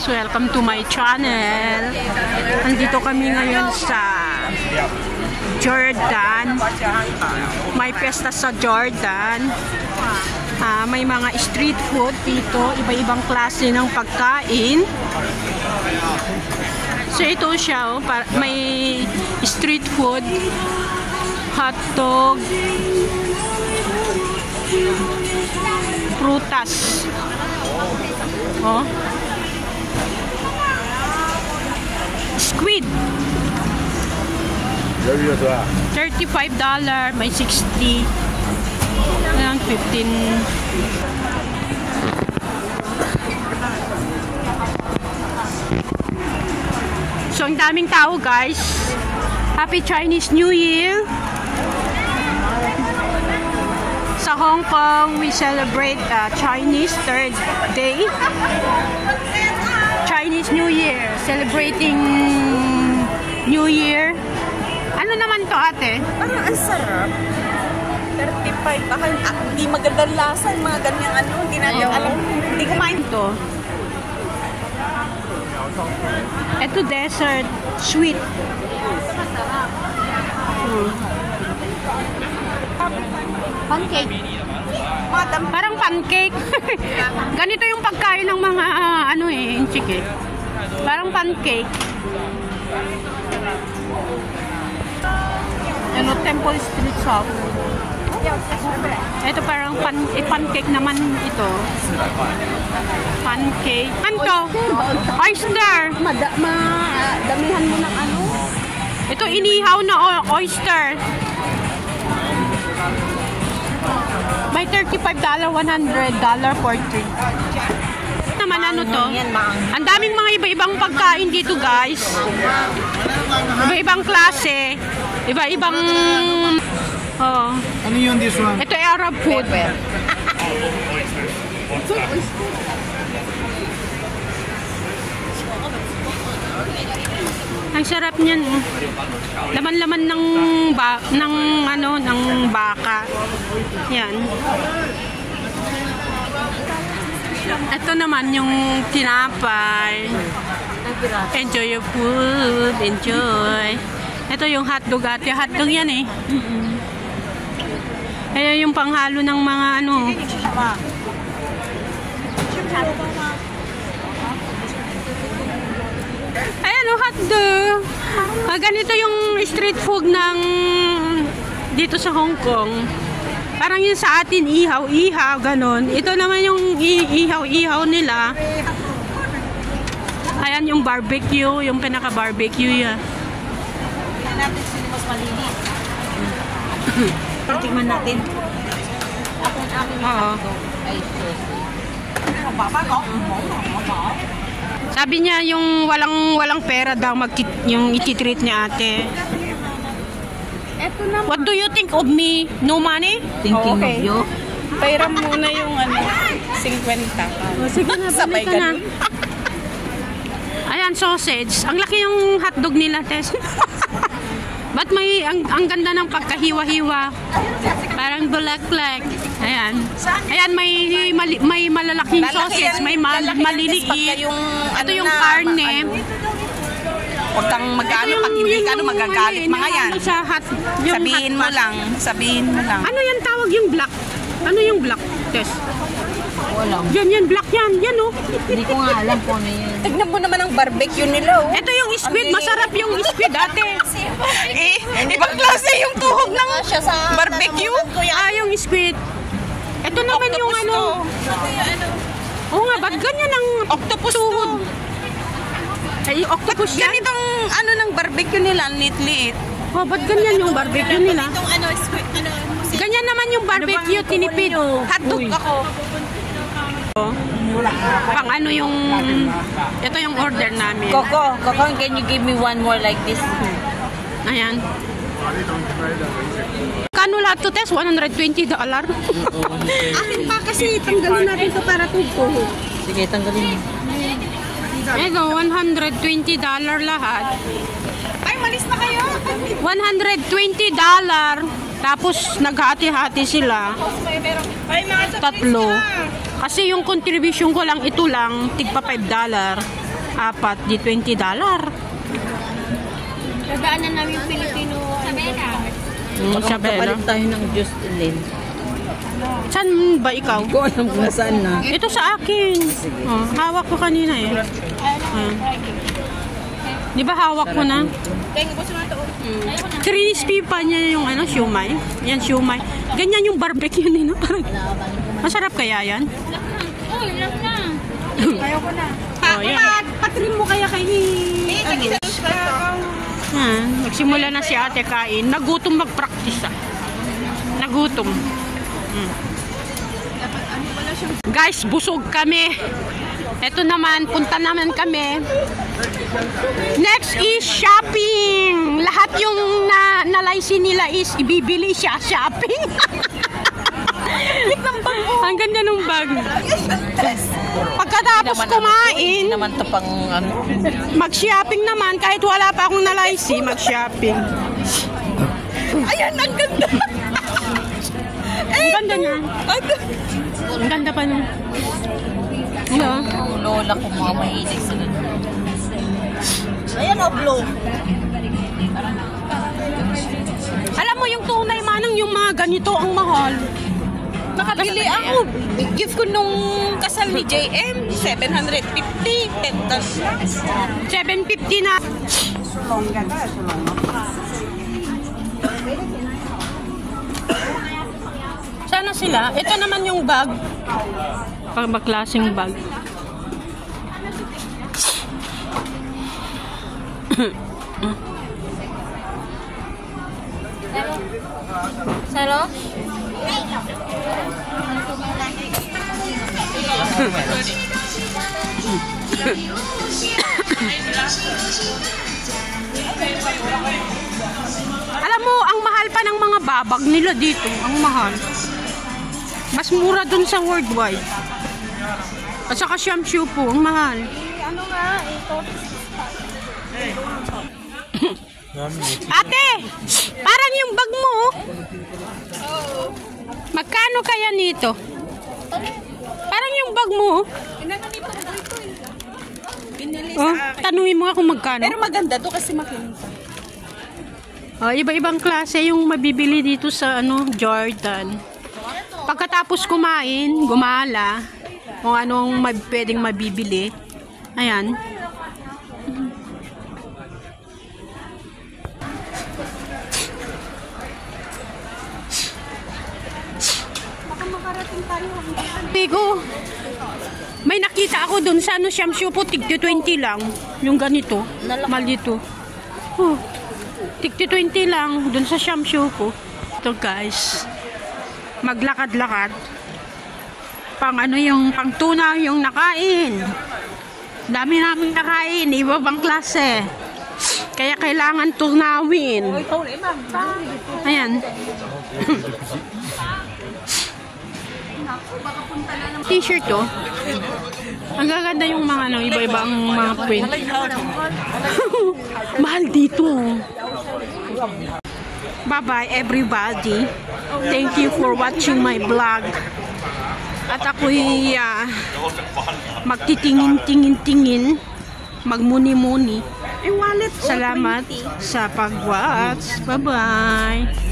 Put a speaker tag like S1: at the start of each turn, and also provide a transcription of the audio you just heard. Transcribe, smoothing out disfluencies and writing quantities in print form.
S1: Welcome to my channel. Nandito kami ngayon sa Jordan. May piyesta sa Jordan. May mga street food dito. Iba-ibang klase ng pagkain. So ito siya, may street food, hotdog, prutas. Oh. Squid. $35, may 60. Ayan, 15. So, ang daming tao, guys. Happy Chinese New Year. Sa Hong Kong, we celebrate Chinese third day. Chinese New Year. Celebrating New Year. Ano naman to, ate?
S2: Parang ang sarap. 35. Baka hindi magandang lasa. Mga ganyang ano. Hindi natin alam. Hindi kumain to.
S1: Ito dessert. Sweet. Pancake. Parang pancake. Ganito yung pagkain ng mga inchik eh. Parang pancake. Ano, Temple Street Shop. Ito parang pancake naman ito. Pancake. Ano to? Oyster.
S2: Damihan mo ng ano.
S1: Ito inihaw na oyster. May $35, $100 for 3. Naman ano to? Ang daming mga iba-ibang pagkain dito, guys. Iba-ibang klase. Iba-ibang
S3: Ano yun this one?
S1: ito ay Arab food. Ang sarap niyan. Laman-laman ng baka. Yan. Ito naman yung tinapay. Enjoy your food. Enjoy. Ito yung hotdog, ate. Hotdog yan eh. Ayan yung panghalo ng mga ano. Ayan o, hotdog. Ganito yung street food ng dito sa Hong Kong. Parang yung sa atin, ihaw-ihaw, ganon. Ito naman yung ihaw-ihaw nila. Ayan yung barbecue, yung pinaka-barbecue yan.
S2: Tingnan natin sino mas malinis. Tingnan natin.
S1: Oo. Sabi niya yung walang pera daw yung ititreat niya, ate.
S2: Eto naman.
S1: What do you think of me? No money?
S2: Thinking of you.
S4: Pairam muna yung 50.
S1: Sige na,
S4: Sabay
S1: ka na.
S4: ganun.
S1: Ayan, sausage. Ang laki yung hotdog nila, Tess. Ba't may, ang ganda ng pagkahiwa-hiwa. Parang black-black. Ayan. Ayan, may malalaking sausage. May maliliit. Ito yung karne.
S4: Huwag kang mag-ano, pag hindi ka magagalit mga yan. Sabihin mo lang.
S1: Ano yan tawag yung black? Ano yung black, Tess?
S2: Wala.
S1: Yan, black yan. Yan, oh.
S2: Hindi ko nga alam kung ano yan.
S4: Tignan mo naman ang barbecue nila. Oh.
S1: Ito yung squid. Masarap yung squid, ate.
S4: Ibang klase yung tuhog ng barbecue.
S1: Yung squid. Ito naman yung ano. Oo nga, ba't ganyan ang
S4: Octopus
S1: tuhod? Ay, octopus yan?
S4: Ganitong ano ng barbecue nila, liit-liit.
S1: Oh, ba't ganyan yung barbecue nila? Ganyan naman yung barbecue, tinipid.
S4: Hotdog ako.
S1: Pang ano yung, ito yung order namin.
S2: Coco, can you give me one more like this?
S1: Ayan. Kano lahat to, Tess? $120?
S2: Akin pa kasi tanggalin natin ito para tugtog. Sige, tanggalin.
S1: Ego, $120 lahat.
S4: Ay, malis na kayo.
S1: $120. Tapos naghati-hati sila. Tatlo. Kasi yung contribution ko lang, ito lang, tigpa $5. Apat, di $20.
S2: Dadaanan namin yung Filipino.
S1: Isabela.
S4: Kapalit tayo ng Diyos, Lynn.
S1: Saan ba ikaw?
S4: Ko alam kung nasaan na.
S1: Ito sa akin. Oh, hawak ko kanina eh. Di ba hawak ko na? Crispy pa niya yung ano, siumay. Yan, siumay. Ganyan yung barbecue nila. Masarap kaya yan?
S2: Ayaw ko na.
S1: Oh, yan.
S2: Patrim mo kaya kay
S1: Nagsimula na si ate kain. Nagutom mag-practice ah. Nagutom. Guys, busog kami. Ito naman, punta naman kami. Next is shopping. Lahat yung nalaysi nila is ibibili siya shopping. Ang ganda ng bag. Pagkatapos kumain,
S4: naman to pang ano.
S1: mag-shopping naman kahit wala pa akong nalaysi, mag-shopping.
S2: Ayan, ang ganda.
S1: Ang ganda niya. Ang ganda pa niya. Ano?
S4: Lola ko mga mahilig sa ganun.
S2: Ayan, blue.
S1: Alam mo yung tunay manang yung mga ganito ang mahal.
S2: Nakabili ako. Gift ko nung kasal ni JM. 750. Pentas lang.
S1: 750 na. Sana sila. Ito naman yung bag. Pagmaklaseng bag.
S2: Salo?
S1: Alam mo, ang mahal pa ng mga babag nila dito. Ang mahal. Mas mura dun sa worldwide. At saka shampoo po, ang mahal.
S2: Ano nga? Ito.
S1: Ate! Parang yung bag mo. Magkano kaya nito? Parang yung bag mo.
S2: Pinili
S1: Oh, tanungin mo nga kung magkano.
S2: Pero maganda to kasi makinta.
S1: Oh, iba-ibang klase yung mabibili dito sa ano, Jordan. Pagkatapos kumain, gumala, kung anong pwedeng mabibili. Ayan. Pigo. May nakita ako dun sa ano, shampoo po, tigti 20 lang. Yung ganito. Maldito. Oh, tigti 20 lang dun sa shampoo ko. Ito guys. Maglakad-lakad. Pang ano yung pang tuna yung nakain. Dami namin nakain. Iba bang klase. Kaya kailangan tunawin. Ayan. T-shirt to. Ang gaganda yung mga ano, iba-ibang mga print. Mahal dito. Bye-bye everybody. Thank you for watching my vlog. At ako'y magtitingin-tingin-tingin, magmuni-muni. Salamat sa pag-watch. Bye-bye.